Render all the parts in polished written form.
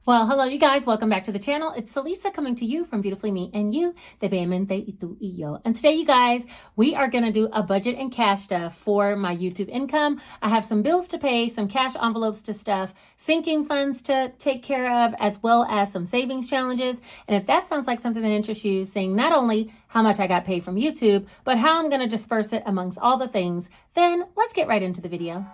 Well, hello, you guys. Welcome back to the channel. It's Celisa coming to you from Beautifully Me and You, de Beautifullymeandyou y yo. And today, you guys, we are going to do a budget and cash stuff for my YouTube income. I have some bills to pay, some cash envelopes to stuff, sinking funds to take care of, as well as some savings challenges. And if that sounds like something that interests you, seeing not only how much I got paid from YouTube, but how I'm going to disperse it amongst all the things, then let's get right into the video.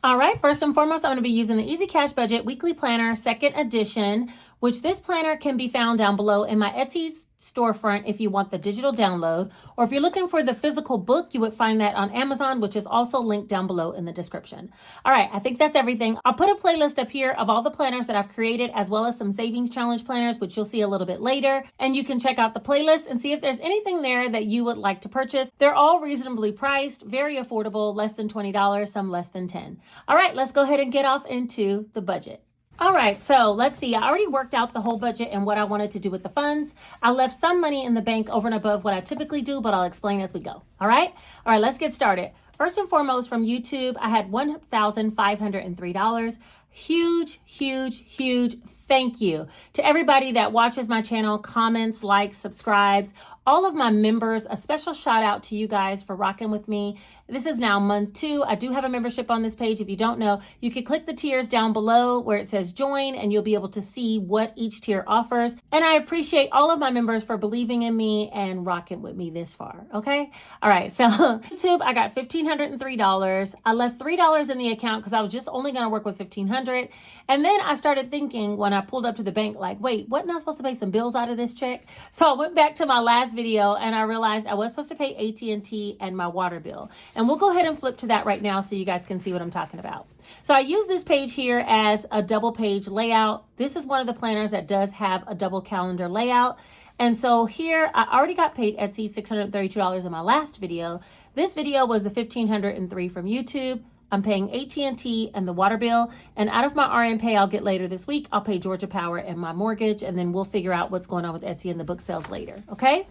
All right, first and foremost, I'm going to be using the Easy Cash Budget Weekly Planner, second edition, which this planner can be found down below in my Etsy storefront if you want the digital download, or if you're looking for the physical book, you would find that on Amazon, which is also linked down below in the description. All right, I think that's everything. I'll put a playlist up here of all the planners that I've created, as well as some savings challenge planners, which you'll see a little bit later, and you can check out the playlist and see if there's anything there that you would like to purchase. They're all reasonably priced, very affordable, less than $20, some less than $10. All right, let's go ahead and get off into the budget. All right, so let's see. I already worked out the whole budget and what I wanted to do with the funds. I left some money in the bank over and above what I typically do, but I'll explain as we go. All right, let's get started. First and foremost, from YouTube, I had $1,503. Huge, huge, huge thank you to everybody that watches my channel, comments, likes, subscribes, all of my members. A special shout out to you guys for rocking with me. This is now month 2. I do have a membership on this page. If you don't know, you can click the tiers down below where it says join, and you'll be able to see what each tier offers. And I appreciate all of my members for believing in me and rocking with me this far. Okay. All right. So YouTube, I got $1,503. I left $3 in the account because I was just only going to work with $1,500. And then I started thinking when I pulled up to the bank, like, wait, wasn't I supposed to pay some bills out of this check? So I went back to my last video and I realized I was supposed to pay AT&T and my water bill. And we'll go ahead and flip to that right now so you guys can see what I'm talking about. So I use this page here as a double page layout. This is one of the planners that does have a double calendar layout. And so here I already got paid Etsy $632 in my last video. This video was the $1,503 from YouTube. I'm paying AT&T and the water bill, and out of my RN pay I'll get later this week, I'll pay Georgia Power and my mortgage, and then we'll figure out what's going on with Etsy and the book sales later, okay?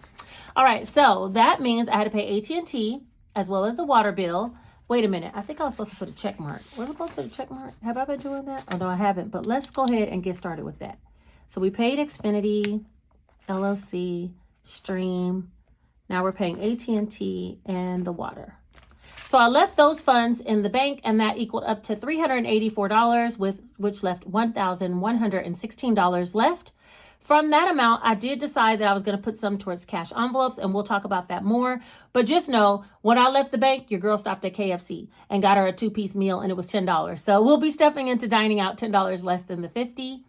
All right, so that means I had to pay AT&T as well as the water bill. Wait a minute, I think I was supposed to put a check mark. Was I supposed to put a check mark? Have I been doing that? Oh, no, I haven't, but let's go ahead and get started with that. So we paid Xfinity, LLC, Stream. Now we're paying AT&T and the water. So I left those funds in the bank, and that equaled up to $384, which left $1,116 left. From that amount, I did decide that I was going to put some towards cash envelopes, and we'll talk about that more. But just know, when I left the bank, your girl stopped at KFC and got her a 2-piece meal, and it was $10. So we'll be stuffing into dining out $10 less than the $50.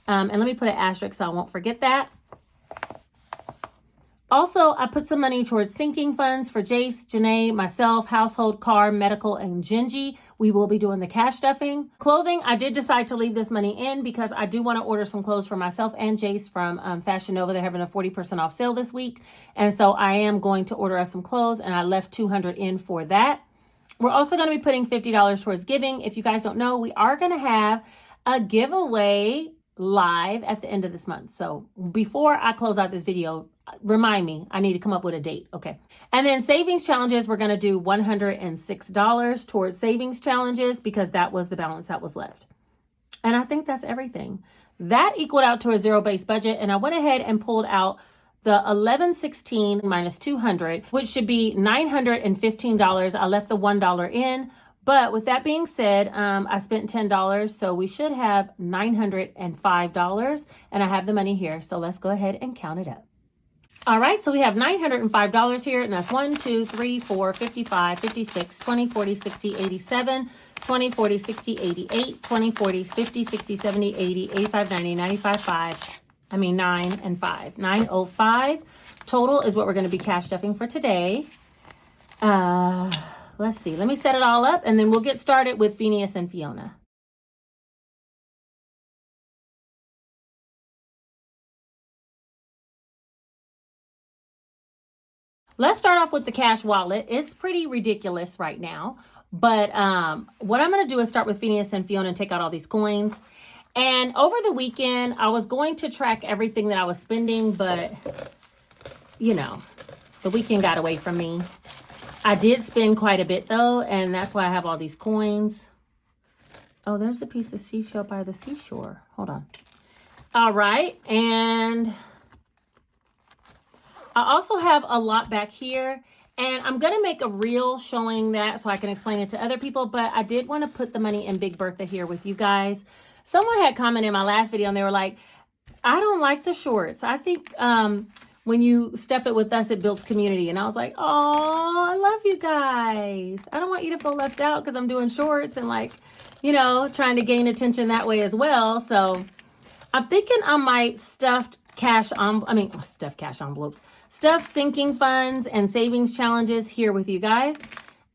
And let me put an asterisk so I won't forget that. Also, I put some money towards sinking funds for Jace, Janae, myself, household, car, medical, and Gingy. We will be doing the cash stuffing. Clothing, I did decide to leave this money in because I do want to order some clothes for myself and Jace from Fashion Nova. They're having a 40% off sale this week. And so I am going to order us some clothes, and I left $200 in for that. We're also going to be putting $50 towards giving. If you guys don't know, we are going to have a giveaway live at the end of this month. So before I close out this video, remind me, I need to come up with a date. Okay. And then savings challenges, we're going to do $106 towards savings challenges because that was the balance that was left. And I think that's everything. That equaled out to a zero-based budget. And I went ahead and pulled out the 1116 minus 200, which should be $915. I left the $1 in. But with that being said, I spent $10, so we should have $905, and I have the money here. So let's go ahead and count it up. All right, so we have $905 here, and that's 1, 2, 3, 4, 55, 56, 20, 40, 60, 87, 20, 40, 60, 88, 20, 40, 50, 60, 70, 80, 85, 90, 95, 5. I mean 9 and 5. 905 total is what we're going to be cash stuffing for today. Let's see. Let me set it all up, and then we'll get started with Phineas and Fiona. Let's start off with the cash wallet. It's pretty ridiculous right now, but what I'm going to do is start with Phineas and Fiona and take out all these coins. And over the weekend, I was going to track everything that I was spending, but, you know, The weekend got away from me. I did spend quite a bit though, and that's why I have all these coins. Oh, there's a piece of seashell by the seashore. Hold on. All right, and I also have a lot back here, and I'm going to make a reel showing that so I can explain it to other people, but I did want to put the money in Big Bertha here with you guys. Someone had commented in my last video, and they were like, I don't like the shorts. I think when you stuff it with us, it builds community. And I was like, oh, I love you guys. I don't want you to feel left out because I'm doing shorts and like, you know, trying to gain attention that way as well. So I'm thinking I might stuff cash envelopes, stuff sinking funds and savings challenges here with you guys.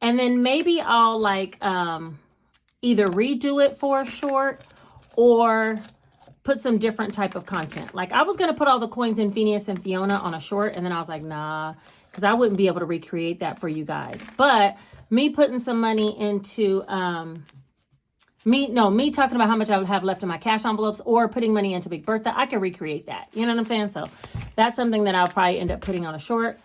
And then maybe I'll like either redo it for a short or put some different type of content. Like I was going to put all the coins in Phineas and Fiona on a short, and then I was like, nah, because I wouldn't be able to recreate that for you guys. But me putting some money into me talking about how much I would have left in my cash envelopes or putting money into Big Bertha, I can recreate that. You know what I'm saying? So that's something that I'll probably end up putting on a short.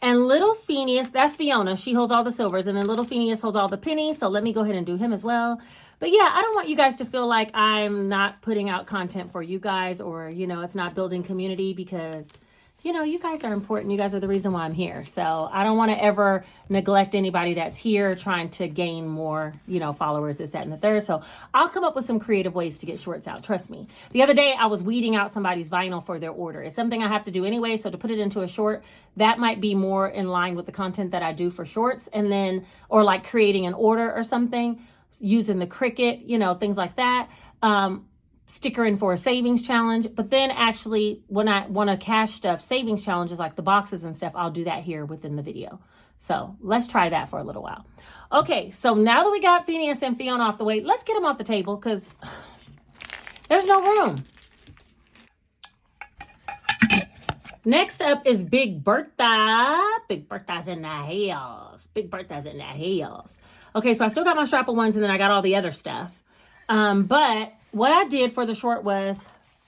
And little Phineas, that's Fiona. She holds all the silvers, and then little Phineas holds all the pennies. So let me go ahead and do him as well. But yeah, I don't want you guys to feel like I'm not putting out content for you guys, or, you know, it's not building community, because, you know, you guys are important. You guys are the reason why I'm here. So I don't want to ever neglect anybody that's here trying to gain more, you know, followers, this, that, and the third. So I'll come up with some creative ways to get shorts out. Trust me. The other day I was weeding out somebody's vinyl for their order. It's something I have to do anyway. So to put it into a short, that might be more in line with the content that I do for shorts. And then, or like creating an order or something, using the Cricut, you know, things like that. Sticker in for a savings challenge. But then actually when I want to cash stuff, savings challenges like the boxes and stuff, I'll do that here within the video. So let's try that for a little while. Okay, so now that we got Phineas and Fiona off the way, let's get them off the table because there's no room. Next up is Big Bertha. Big Bertha's in the house. Big Bertha's in the house. Okay, so I still got my strapple ones, and then I got all the other stuff. But what I did for the short was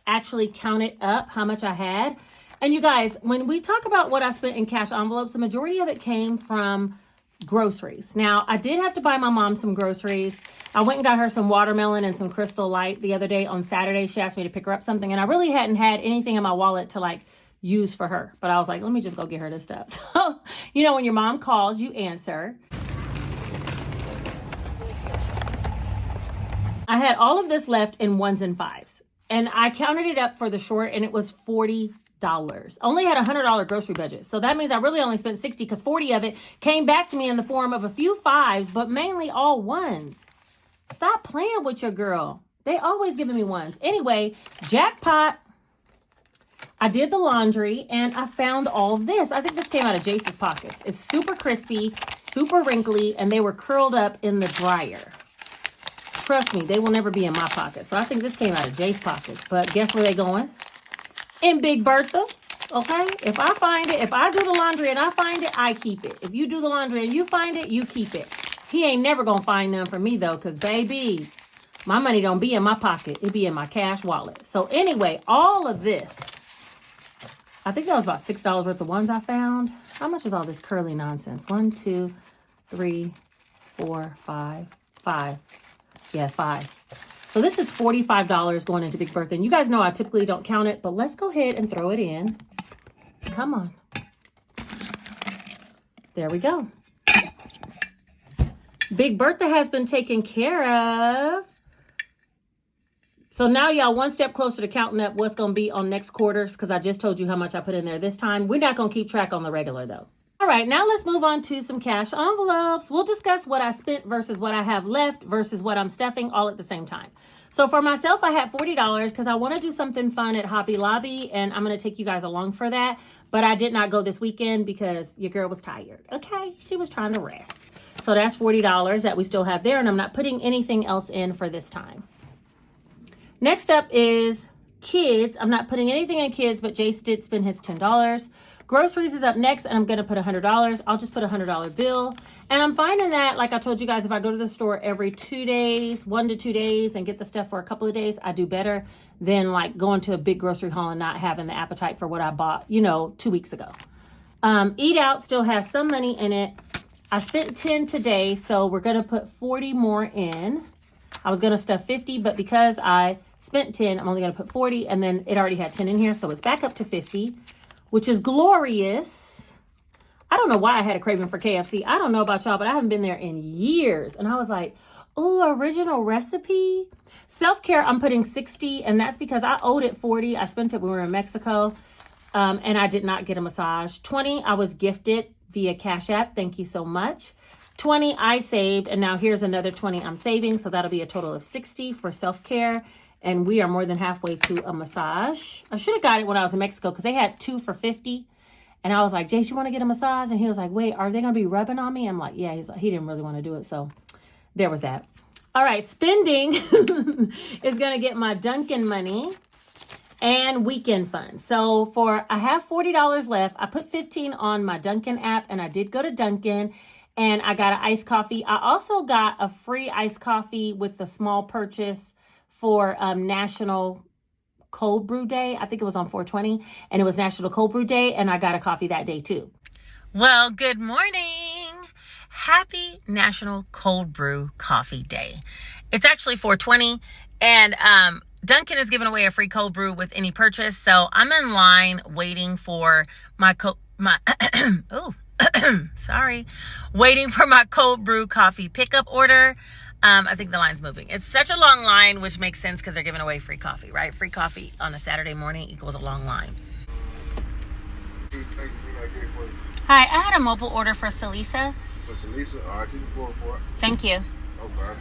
actually count it up how much I had. And you guys, when we talk about what I spent in cash envelopes, the majority of it came from groceries. Now, I did have to buy my mom some groceries. I went and got her some watermelon and some Crystal Light the other day on Saturday. She asked me to pick her up something, and I really hadn't had anything in my wallet to like use for her. But I was like, let me just go get her this stuff. So, you know, when your mom calls, you answer. I had all of this left in 1s and 5s, and I counted it up for the short, and it was $40. Only had a $100 grocery budget. So that means I really only spent $60 because 40 of it came back to me in the form of a few 5s, but mainly all 1s. Stop playing with your girl. They always giving me 1s. Anyway, jackpot. I did the laundry, and I found all this. I think this came out of Jace's pockets. It's super crispy, super wrinkly, and they were curled up in the dryer. Trust me, they will never be in my pocket. So I think this came out of Jace's pockets. But guess where they going? In Big Bertha. Okay? If I find it, if I do the laundry and I find it, I keep it. If you do the laundry and you find it, you keep it. He ain't never going to find none for me, though, because, baby, my money don't be in my pocket. It be in my cash wallet. So anyway, all of this, I think that was about $6 worth of ones I found. How much is all this curly nonsense? 1, 2, 3, 4, 5, 5. Yeah, 5. So this is $45 going into Big Bertha. And you guys know I typically don't count it, but let's go ahead and throw it in. Come on. There we go. Big Bertha has been taken care of. So now y'all one step closer to counting up what's going to be on next quarters, because I just told you how much I put in there this time. We're not going to keep track on the regular, though. All right, now let's move on to some cash envelopes. We'll discuss what I spent versus what I have left versus what I'm stuffing all at the same time. So for myself, I had $40 because I want to do something fun at Hobby Lobby, and I'm going to take you guys along for that. But I did not go this weekend because your girl was tired. Okay, she was trying to rest. So that's $40 that we still have there, and I'm not putting anything else in for this time. Next up is kids. I'm not putting anything in kids, but Jace did spend his $10. Groceries is up next, and I'm going to put $100. I'll just put a $100 bill. And I'm finding that, like I told you guys, if I go to the store every 2 days, 1 to 2 days, and get the stuff for a couple of days, I do better than like going to a big grocery haul and not having the appetite for what I bought, you know, 2 weeks ago. Eat Out still has some money in it. I spent 10 today, so we're going to put 40 more in. I was going to stuff 50, but because I spent 10, I'm only going to put 40, and then it already had 10 in here, so it's back up to 50, which is glorious. I don't know why I had a craving for KFC. I don't know about y'all, but I haven't been there in years. And I was like, oh, original recipe. Self-care, I'm putting 60, and that's because I owed it 40. I spent it when we were in Mexico, and I did not get a massage. 20, I was gifted via Cash.app. Thank you so much. 20, I saved, and now here's another 20 I'm saving, so that'll be a total of 60 for self-care, and we are more than halfway to a massage. I should have got it when I was in Mexico because they had 2 for 50, and I was like, Jace, you want to get a massage? And he was like, wait, are they going to be rubbing on me? I'm like, yeah. He's like, he didn't really want to do it, so there was that. All right, spending is going to get my Dunkin' money and weekend fun. So I have $40 left. I put 15 on my Dunkin' app, and I did go to Dunkin', and I got an iced coffee. I also got a free iced coffee with the small purchase for National Cold Brew Day. I think it was on 4/20, and it was National Cold Brew Day, and I got a coffee that day too. Well, good morning. Happy National Cold Brew Coffee Day. It's actually 4/20, and Dunkin' is giving away a free cold brew with any purchase. So I'm in line waiting for waiting for my cold brew coffee pickup order. I think the line's moving. It's such a long line, which makes sense because they're giving away free coffee, right? Free coffee on a Saturday morning equals a long line. Hi, I had a mobile order for Salisa. All right, you can pour for it. Thank you. Okay.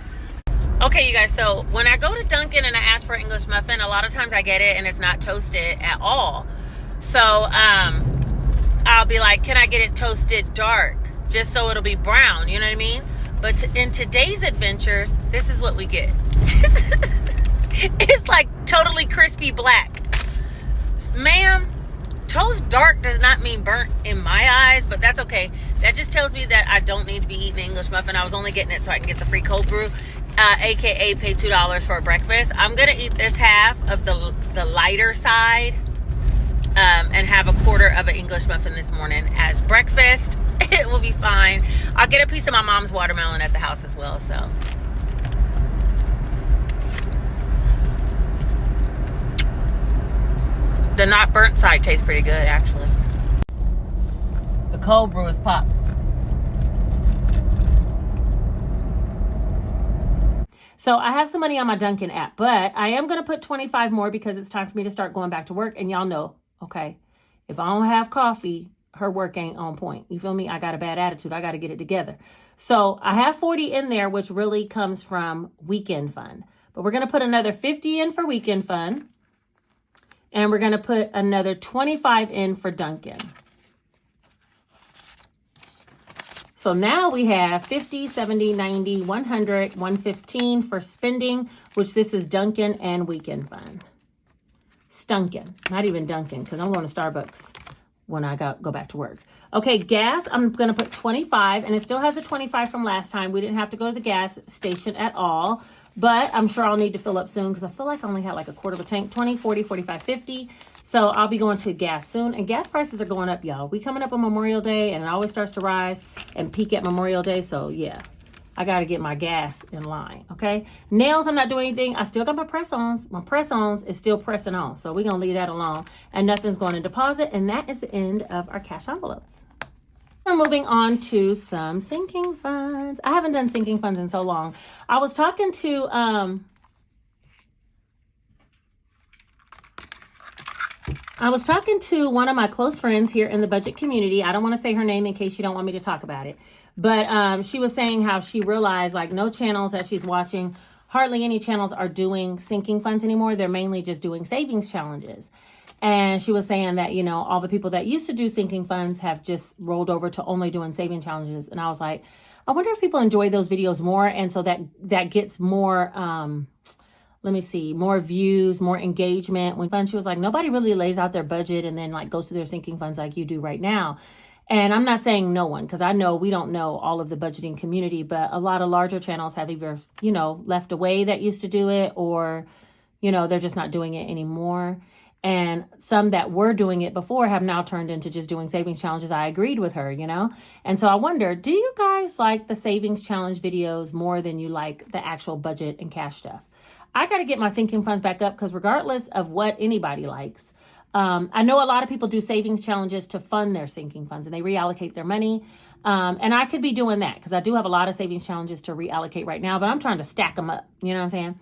Okay, you guys, so when I go to Dunkin' and I ask for English muffin, a lot of times I get it and it's not toasted at all. So I'll be like, can I get it toasted dark? Just so it'll be brown, you know what I mean? But in today's adventures, this is what we get. It's like totally crispy black. Ma'am, toast dark does not mean burnt in my eyes, but that's okay. That just tells me that I don't need to be eating English muffin. I was only getting it so I can get the free cold brew, aka pay $2 for a breakfast. I'm gonna eat this half of the lighter side, and have a quarter of an English muffin this morning as breakfast. It will be fine. I'll get a piece of my mom's watermelon at the house as well. So the not burnt side tastes pretty good, actually. The cold brew is pop. So I have some money on my Dunkin' app, but I am going to put 25 more because it's time for me to start going back to work. And y'all know, okay, if I don't have coffee, her work ain't on point. You feel me? I got a bad attitude. I got to get it together. So I have 40 in there, which really comes from weekend fun. But we're going to put another 50 in for weekend fun. And we're going to put another 25 in for Dunkin'. So now we have 50, 70, 90, 100, 115 for spending, which this is Dunkin' and weekend fun. Stunkin', not even Dunkin', because I'm going to Starbucks when I go back to work. Okay, gas, I'm going to put 25, and it still has a 25 from last time. We didn't have to go to the gas station at all, but I'm sure I'll need to fill up soon because I feel like I only had like a quarter of a tank, 20, 40, 45, 50. So I'll be going to gas soon, and gas prices are going up, y'all. We coming up on Memorial Day, and it always starts to rise and peak at Memorial Day. So yeah, I got to get my gas in line, okay? Nails, I'm not doing anything. I still got my press-ons. My press-ons is still pressing on, so we're going to leave that alone, and nothing's going to deposit, and that is the end of our cash envelopes. We're moving on to some sinking funds. I haven't done sinking funds in so long. I was talking to one of my close friends here in the budget community. I don't want to say her name in case you don't want me to talk about it. But she was saying how she realized like no channels that she's watching, hardly any channels are doing sinking funds anymore. They're mainly just doing savings challenges. And she was saying that, you know, all the people that used to do sinking funds have just rolled over to only doing saving challenges. And I was like, I wonder if people enjoy those videos more. And so that gets more, more views, more engagement. When she was like, nobody really lays out their budget and then like goes to their sinking funds like you do right now. And I'm not saying no one, because I know we don't know all of the budgeting community, but a lot of larger channels have either, you know, left away that used to do it, or, you know, they're just not doing it anymore. And some that were doing it before have now turned into just doing savings challenges. I agreed with her, you know? And so I wonder, do you guys like the savings challenge videos more than you like the actual budget and cash stuff? I got to get my sinking funds back up because regardless of what anybody likes, I know a lot of people do savings challenges to fund their sinking funds and they reallocate their money. And I could be doing that because I do have a lot of savings challenges to reallocate right now, but I'm trying to stack them up. You know what I'm saying?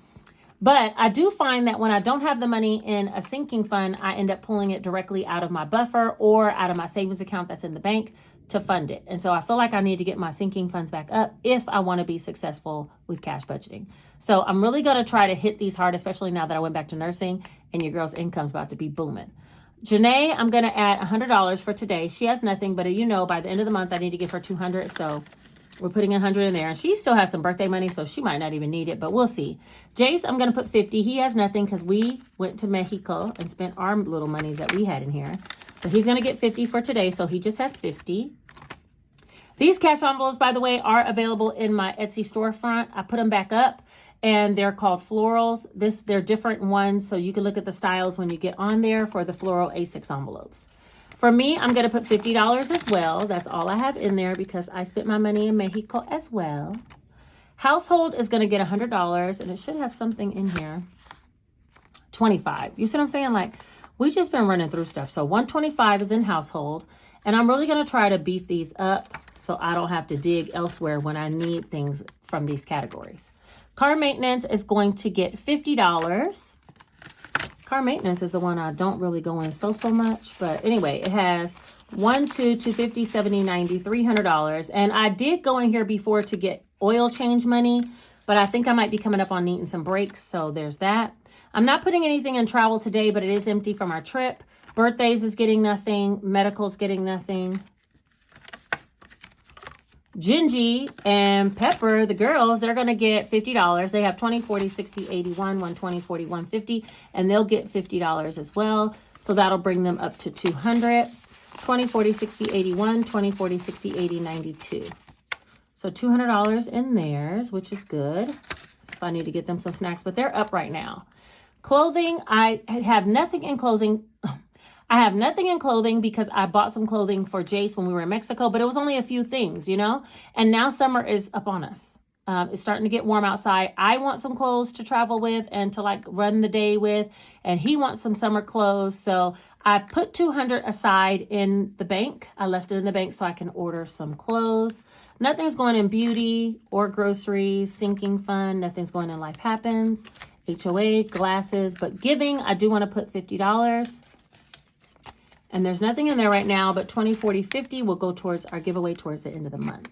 But I do find that when I don't have the money in a sinking fund, I end up pulling it directly out of my buffer or out of my savings account that's in the bank to fund it. And so I feel like I need to get my sinking funds back up if I want to be successful with cash budgeting. So I'm really going to try to hit these hard, especially now that I went back to nursing and your girl's income's about to be booming. Janae, I'm going to add $100 for today. She has nothing, but you know, by the end of the month, I need to give her $200. So we're putting $100 in there. And she still has some birthday money, so she might not even need it, but we'll see. Jace, I'm going to put $50. He has nothing because we went to Mexico and spent our little monies that we had in here. But he's going to get $50 for today, so he just has $50. These cash envelopes, by the way, are available in my Etsy storefront. I put them back up, and they're called florals. They're different ones, so you can look at the styles when you get on there for the floral A6 envelopes. For me, I'm going to put $50 as well. That's all I have in there because I spent my money in Mexico as well. Household is going to get $100, and it should have something in here. $25. You see what I'm saying? Like, we just been running through stuff. So $125 is in household, and I'm really going to try to beef these up so I don't have to dig elsewhere when I need things from these categories. Car maintenance is going to get $50. Car maintenance is the one I don't really go in so much. But anyway, it has $1, $2, $250, $70, $90, $300. And I did go in here before to get oil change money, but I think I might be coming up on needing some brakes. So there's that. I'm not putting anything in travel today, but it is empty from our trip. Birthdays is getting nothing. Medical's getting nothing. Gingy and Pepper, the girls, they're going to get $50. They have 20, 40, 60, 81, 120, 40, 150, and they'll get $50 as well. So that'll bring them up to $200. 20, 40, 60, 81, 20, 40, 60, 80, 92. So $200 in theirs, which is good. If I need to get them some snacks, but they're up right now. Clothing, I have nothing in clothing. I have nothing in clothing because I bought some clothing for Jace when we were in Mexico, but it was only a few things, you know? And now summer is up on us. It's starting to get warm outside. I want some clothes to travel with and to like run the day with, and he wants some summer clothes. So I put $200 aside in the bank. I left it in the bank so I can order some clothes. Nothing's going in beauty or groceries, sinking fund. Nothing's going in life happens, HOA, glasses, but giving, I do want to put $50. And there's nothing in there right now, but 20, 40, 50 will go towards our giveaway towards the end of the month.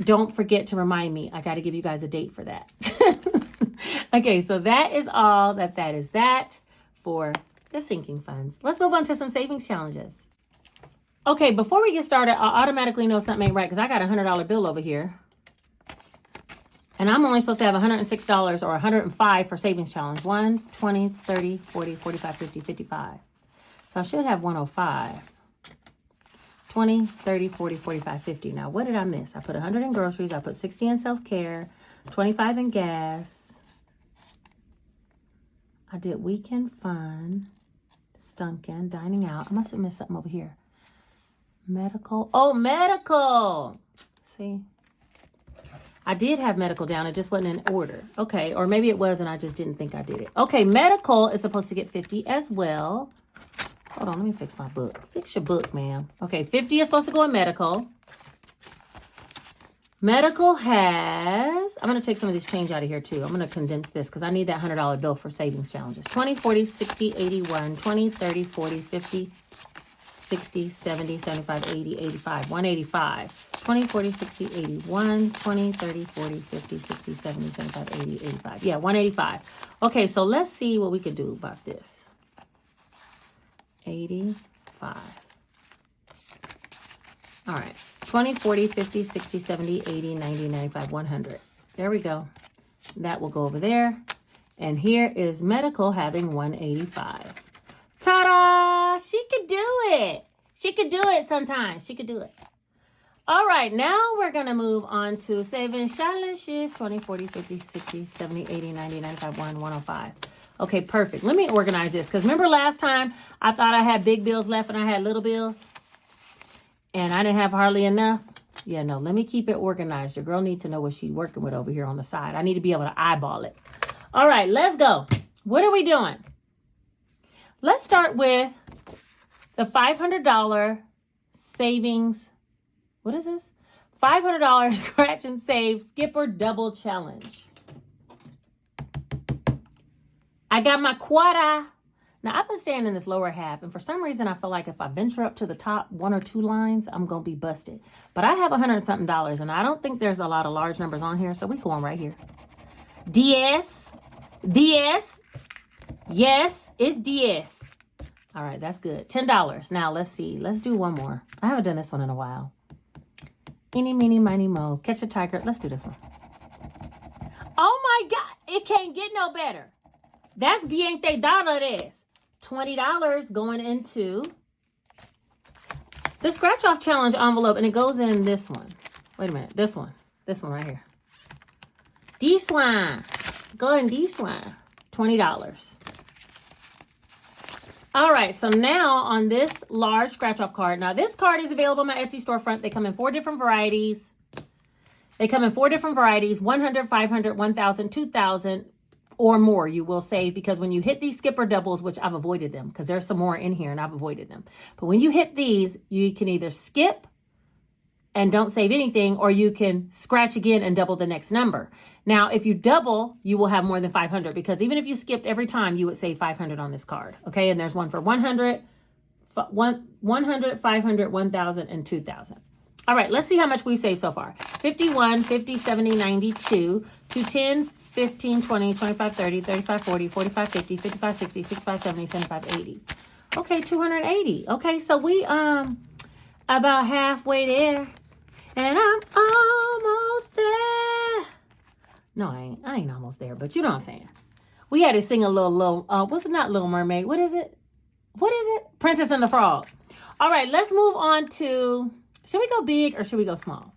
Don't forget to remind me. I got to give you guys a date for that. Okay, so that is all that is that for the sinking funds. Let's move on to some savings challenges. Okay, before we get started, I automatically know something ain't right because I got a $100 bill over here. And I'm only supposed to have $106 or $105 for savings challenge. 1, 20, 30, 40, 45, 50, 55. So I should have 105. 20, 30, 40, 45, 50. Now, what did I miss? I put 100 in groceries. I put 60 in self-care, 25 in gas. I did weekend fun, stunking, dining out. I must have missed something over here. Medical. Oh, medical. See? I did have medical down. It just wasn't in order. Okay, or maybe it was and I just didn't think I did it. Okay, medical is supposed to get 50 as well. Hold on, let me fix my book. Fix your book, ma'am. Okay, 50 is supposed to go in medical. Medical has, I'm going to take some of this change out of here too. I'm going to condense this because I need that $100 bill for savings challenges. 20, 40, 60, 81, 20, 30, 40, 50, 60, 70, 75, 80, 85, 185. 20, 40, 60, 81, 20, 30, 40, 50, 60, 70, 75, 80, 85. Yeah, 185. Okay, so let's see what we can do about this. 85. All right. 20, 40, 50, 60, 70, 80, 90, 95, 100. There we go. That will go over there. And here is medical having 185. Ta-da! She could do it. She could do it sometimes. She could do it. All right. Now we're going to move on to savings challenges. 20, 40, 50, 60, 70, 80, 90, 95, 105. Okay, perfect. Let me organize this. Because remember last time I thought I had big bills left and I had little bills? And I didn't have hardly enough? Yeah, no, let me keep it organized. Your girl needs to know what she's working with over here on the side. I need to be able to eyeball it. All right, let's go. What are we doing? Let's start with the $500 savings. What is this? $500 scratch and save skipper double challenge. I got my quota. Now, I've been staying in this lower half, and for some reason, I feel like if I venture up to the top 1 or 2 lines, I'm going to be busted. But I have $100 and something, and I don't think there's a lot of large numbers on here, so we go on right here. DS. Yes, it's DS. All right, that's good. $10. Now, let's see. Let's do one more. I haven't done this one in a while. Eeny, meeny, miny, mo. Catch a tiger. Let's do this one. Oh, my God. It can't get no better. That's $20 dólares. $20 going into the scratch off challenge envelope, and it goes in this one. Wait a minute, this one right here. This one, go in this one. $20. All right, so now on this large scratch off card. Now this card is available on my Etsy storefront. They come in 4 different varieties. 100, 500, 1,000, 2,000. Or more you will save, because when you hit these skipper doubles, which I've avoided them because there's some more in here and I've avoided them. But when you hit these, you can either skip and don't save anything, or you can scratch again and double the next number. Now, if you double, you will have more than 500, because even if you skipped every time, you would save 500 on this card. Okay, and there's one for 100, 500, 1,000, and 2,000. All right, let's see how much we've saved so far. 51, 50, 70, 92, 210, 15, 20, 25, 30, 35, 40, 45, 50, 55, 60, 65, 70, 75, 80. Okay, 280. Okay, so we about halfway there. And I'm almost there. No, I ain't almost there, but you know what I'm saying. We had to sing a little what's it, not Little Mermaid? What is it? Princess and the Frog. All right, let's move on to, should we go big or should we go small?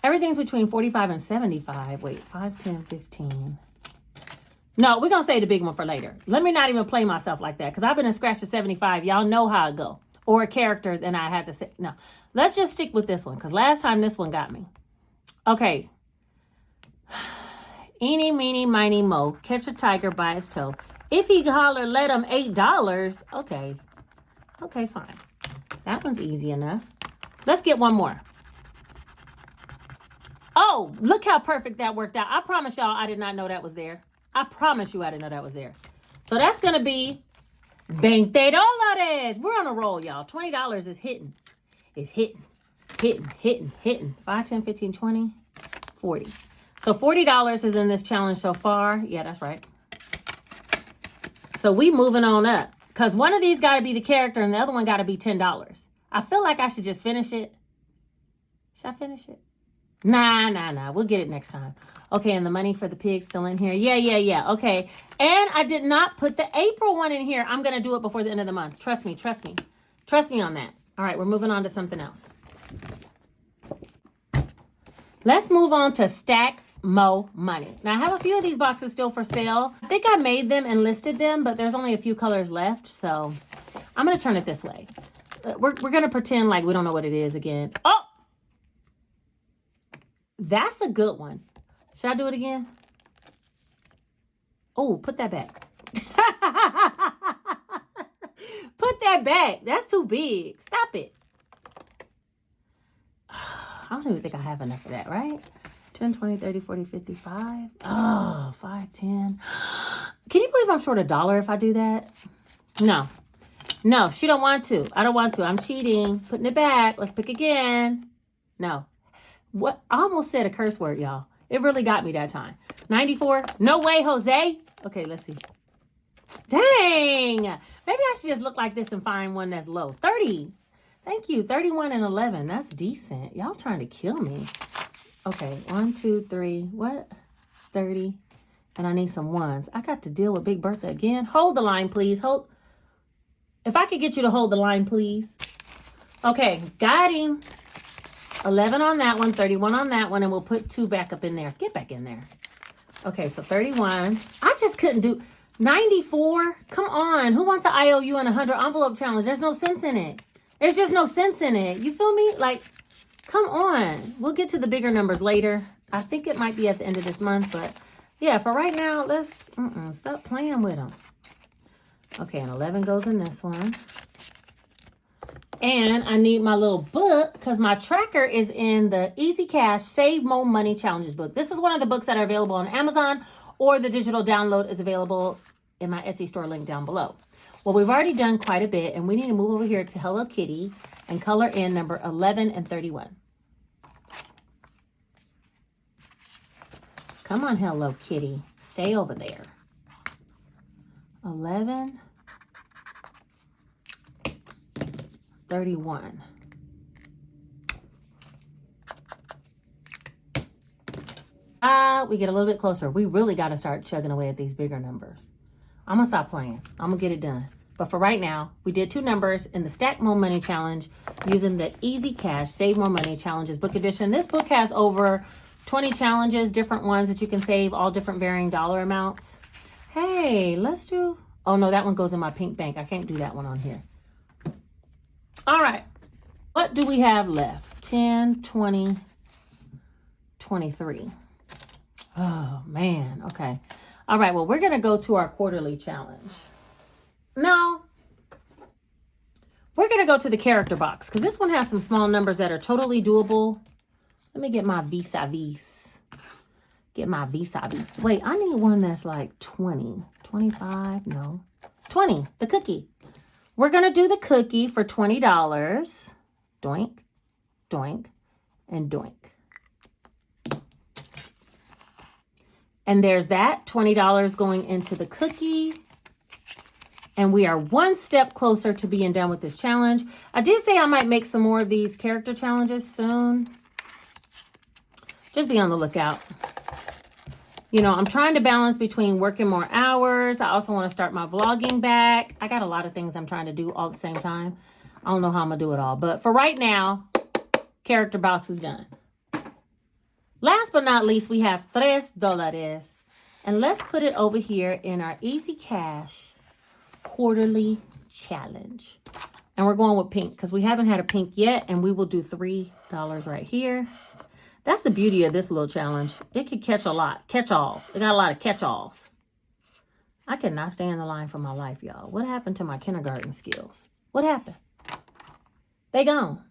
Everything's between 45 and 75. Wait, 5, 10, 15. No, we're going to save the big one for later. Let me not even play myself like that, because I've been in scratch to 75. Y'all know how it go. Or a character, then I had to say, no. Let's just stick with this one, because last time this one got me. Okay. Eeny, meeny, miny, mo. Catch a tiger by its toe. If he holler, let him $8. Okay. Okay, fine. That one's easy enough. Let's get one more. Oh, look how perfect that worked out. I promise y'all I did not know that was there. I promise you I didn't know that was there. So that's going to be $20. We're on a roll, y'all. $20 is hitting. It's hitting. 5, 10, 15, 20, 40. So $40 is in this challenge so far. Yeah, that's right. So we moving on up, because one of these got to be the character and the other one got to be $10. I feel like I should just finish it. Should I finish it? Nah. We'll get it next time. Okay, and the money for the pig still in here. Yeah. Okay. And I did not put the April one in here. I'm going to do it before the end of the month. Trust me. Trust me on that. All right, we're moving on to something else. Let's move on to Stack Mo Money. Now, I have a few of these boxes still for sale. I think I made them and listed them, but there's only a few colors left. So I'm going to turn it this way. We're going to pretend like we don't know what it is again. Oh! That's a good one. Should I do it again? Oh, put that back. Put that back. That's too big. Stop it. I don't even think I have enough of that, right? 10, 20, 30, 40, 55. Oh, 5, 10. Can you believe I'm short $1 if I do that? No, she don't want to. I don't want to. I'm cheating. Putting it back. Let's pick again. No. What? I almost said a curse word, y'all. It really got me that time. 94. No way, Jose. Okay, let's see. Dang. Maybe I should just look like this and find one that's low. 30. Thank you. 31 and 11. That's decent. Y'all trying to kill me. Okay. 1, 2, 3. What? 30. And I need some ones. I got to deal with Big Bertha again. Hold the line, please. Hold. If I could get you to hold the line, please. Okay. Got him. 11 on that one, 31 on that one, and we'll put 2 back up in there. Get back in there. Okay, so 31. I just couldn't do... $94? Come on. Who wants an IOU and 100 envelope challenge? There's no sense in it. There's just no sense in it. You feel me? Like, come on. We'll get to the bigger numbers later. I think it might be at the end of this month, but yeah, for right now, let's stop playing with them. Okay, and 11 goes in this one. And I need my little book because my tracker is in the Easy Cash Save More Money Challenges book. This is one of the books that are available on Amazon, or the digital download is available in my Etsy store link down below. Well, we've already done quite a bit, and we need to move over here to Hello Kitty and color in number 11 and 31. Come on, Hello Kitty. Stay over there. 11, 31. We get a little bit closer. We really got to start chugging away at these bigger numbers. I'm going to stop playing. I'm going to get it done. But for right now, we did 2 numbers in the Stack More Money Challenge using the Easy Cash Save More Money Challenges book edition. This book has over 20 challenges, different ones that you can save, all different varying dollar amounts. Hey, let's do... Oh, no, that one goes in my pink bank. I can't do that one on here. All right. What do we have left? 10, 20, 23. Oh, man. Okay. All right. Well, we're going to go to our quarterly challenge. No. We're going to go to the character box because this one has some small numbers that are totally doable. Let me get my vis-a-vis. Get my vis-a-vis. Wait, I need one that's like 20. 25? No. 20. The cookie. We're going to do the cookie for $20. Doink, doink, and doink. And there's that. $20 going into the cookie. And we are one step closer to being done with this challenge. I did say I might make some more of these character challenges soon. Just be on the lookout. You know, I'm trying to balance between working more hours. I also want to start my vlogging back. I got a lot of things I'm trying to do all at the same time. I don't know how I'm going to do it all. But for right now, character box is done. Last but not least, we have $3. And let's put it over here in our Easy Cash quarterly challenge. And we're going with pink because we haven't had a pink yet. And we will do $3 right here. That's the beauty of this little challenge. It could catch a lot. Catch-alls. It got a lot of catch-alls. I cannot stay in the line for my life, y'all. What happened to my kindergarten skills? What happened? They gone.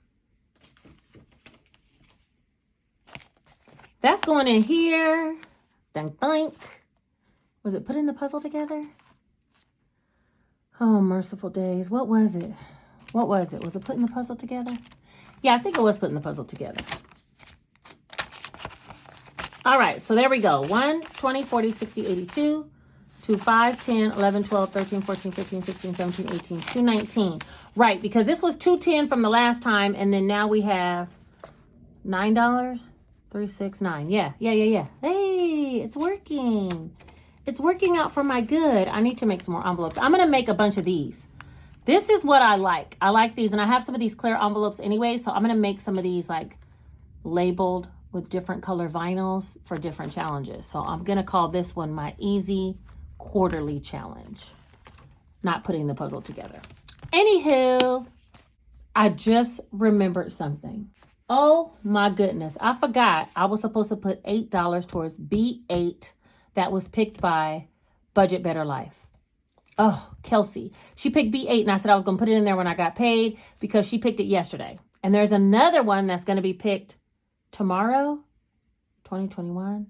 That's going in here. Dunk, dunk. Was it putting the puzzle together? Oh, merciful days. What was it? What was it? Was it putting the puzzle together? Yeah, I think it was putting the puzzle together. All right, so there we go. 1, 20, 40, 60, 82, 2, 5, 10, 11, 12, 13, 14, 15, 16, 17, 18, 219. Right, because this was $210 from the last time, and then now we have $9, 3, 6, 9. Yeah. Hey, it's working. It's working out for my good. I need to make some more envelopes. I'm going to make a bunch of these. This is what I like. I like these, and I have some of these clear envelopes anyway, so I'm going to make some of these like labeled with different color vinyls for different challenges. So I'm going to call this one my Easy Quarterly Challenge. Not putting the puzzle together. Anywho, I just remembered something. Oh my goodness. I forgot I was supposed to put $8 towards B8 that was picked by Budget Better Life. Oh, Kelsey. She picked B8 and I said I was going to put it in there when I got paid because she picked it yesterday. And there's another one that's going to be picked tomorrow, 2021,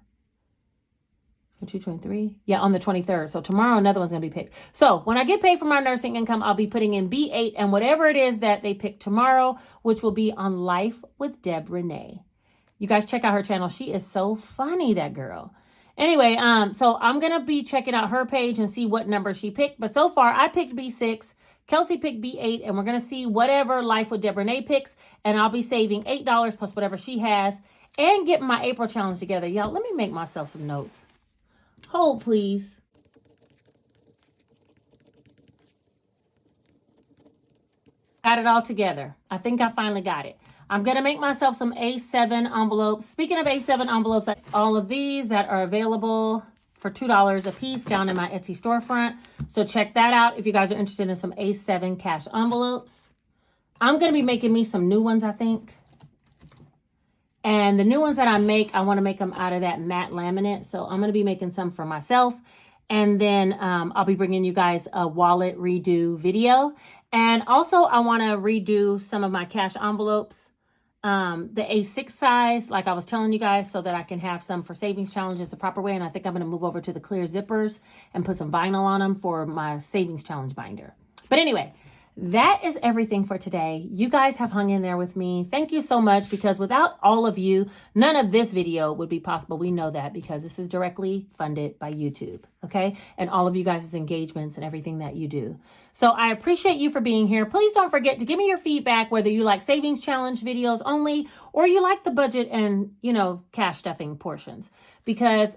2023. Yeah, on the 23rd. So tomorrow, another one's going to be picked. So when I get paid for my nursing income, I'll be putting in B8 and whatever it is that they pick tomorrow, which will be on Life with Deb Renee. You guys check out her channel. She is so funny, that girl. Anyway, so I'm going to be checking out her page and see what number she picked. But so far, I picked B6. Kelsey picked B8, and we're going to see whatever Life with Deb Renee picks, and I'll be saving $8 plus whatever she has and getting my April challenge together. Y'all, let me make myself some notes. Hold, please. Got it all together. I think I finally got it. I'm going to make myself some A7 envelopes. Speaking of A7 envelopes, all of these that are available for $2 a piece down in my Etsy storefront. So check that out if you guys are interested in some A7 cash envelopes. I'm going to be making me some new ones, I think. And the new ones that I make, I want to make them out of that matte laminate. So I'm going to be making some for myself. And then I'll be bringing you guys a wallet redo video. And also I want to redo some of my cash envelopes, the A6 size, like I was telling you guys, so that I can have some for savings challenges the proper way. And I think I'm going to move over to the clear zippers and put some vinyl on them for my savings challenge binder. But anyway, that is everything for today. You guys have hung in there with me. Thank you so much, because without all of you, none of this video would be possible. We know that because this is directly funded by YouTube, okay? And all of you guys' engagements and everything that you do. So I appreciate you for being here. Please don't forget to give me your feedback, whether you like savings challenge videos only or you like the budget and, you know, cash stuffing portions, because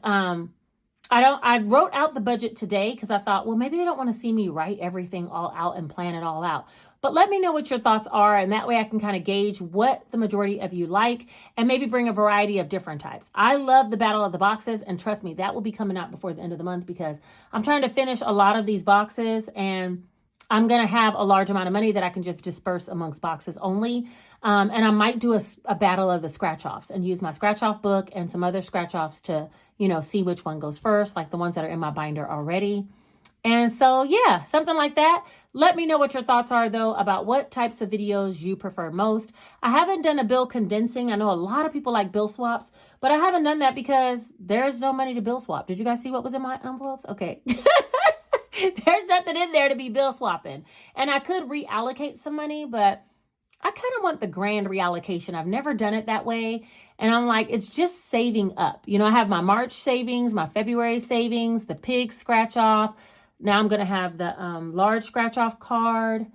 I wrote out the budget today because I thought, well, maybe they don't want to see me write everything all out and plan it all out. But let me know what your thoughts are, and that way I can kind of gauge what the majority of you like and maybe bring a variety of different types. I love the Battle of the Boxes, and trust me, that will be coming out before the end of the month because I'm trying to finish a lot of these boxes, and I'm going to have a large amount of money that I can just disperse amongst boxes only. And I might do a battle of the scratch-offs and use my scratch-off book and some other scratch-offs to, you know, see which one goes first, like the ones that are in my binder already. And so, yeah, something like that. Let me know what your thoughts are, though, about what types of videos you prefer most. I haven't done a bill condensing. I know a lot of people like bill swaps, but I haven't done that because there's no money to bill swap. Did you guys see what was in my envelopes? Okay. There's nothing in there to be bill swapping. And I could reallocate some money, but I kind of want the grand reallocation. I've never done it that way. And I'm like, it's just saving up. You know, I have my March savings, my February savings, the pig scratch off. Now I'm going to have the large scratch off card.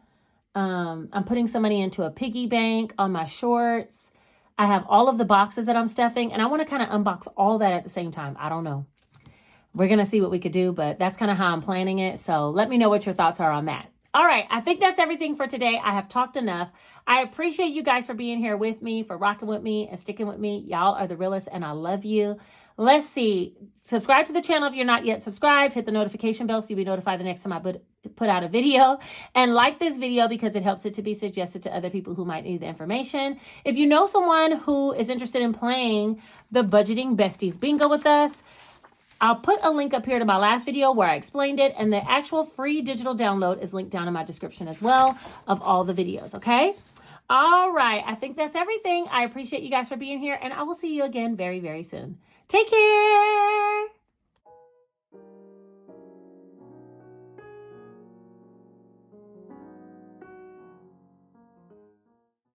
I'm putting some money into a piggy bank on my shorts. I have all of the boxes that I'm stuffing, and I want to kind of unbox all that at the same time. I don't know. We're going to see what we could do, but that's kind of how I'm planning it. So let me know what your thoughts are on that. All right, I think that's everything for today. I have talked enough. I appreciate you guys for being here with me, for rocking with me and sticking with me. Y'all are the realest, and I love you. Let's see. Subscribe to the channel if you're not yet subscribed. Hit the notification bell so you'll be notified the next time I put out a video. And like this video because it helps it to be suggested to other people who might need the information. If you know someone who is interested in playing the Budgeting Besties Bingo with us, I'll put a link up here to my last video where I explained it, and the actual free digital download is linked down in my description as well of all the videos, okay? All right, I think that's everything. I appreciate you guys for being here, and I will see you again very, very soon. Take care.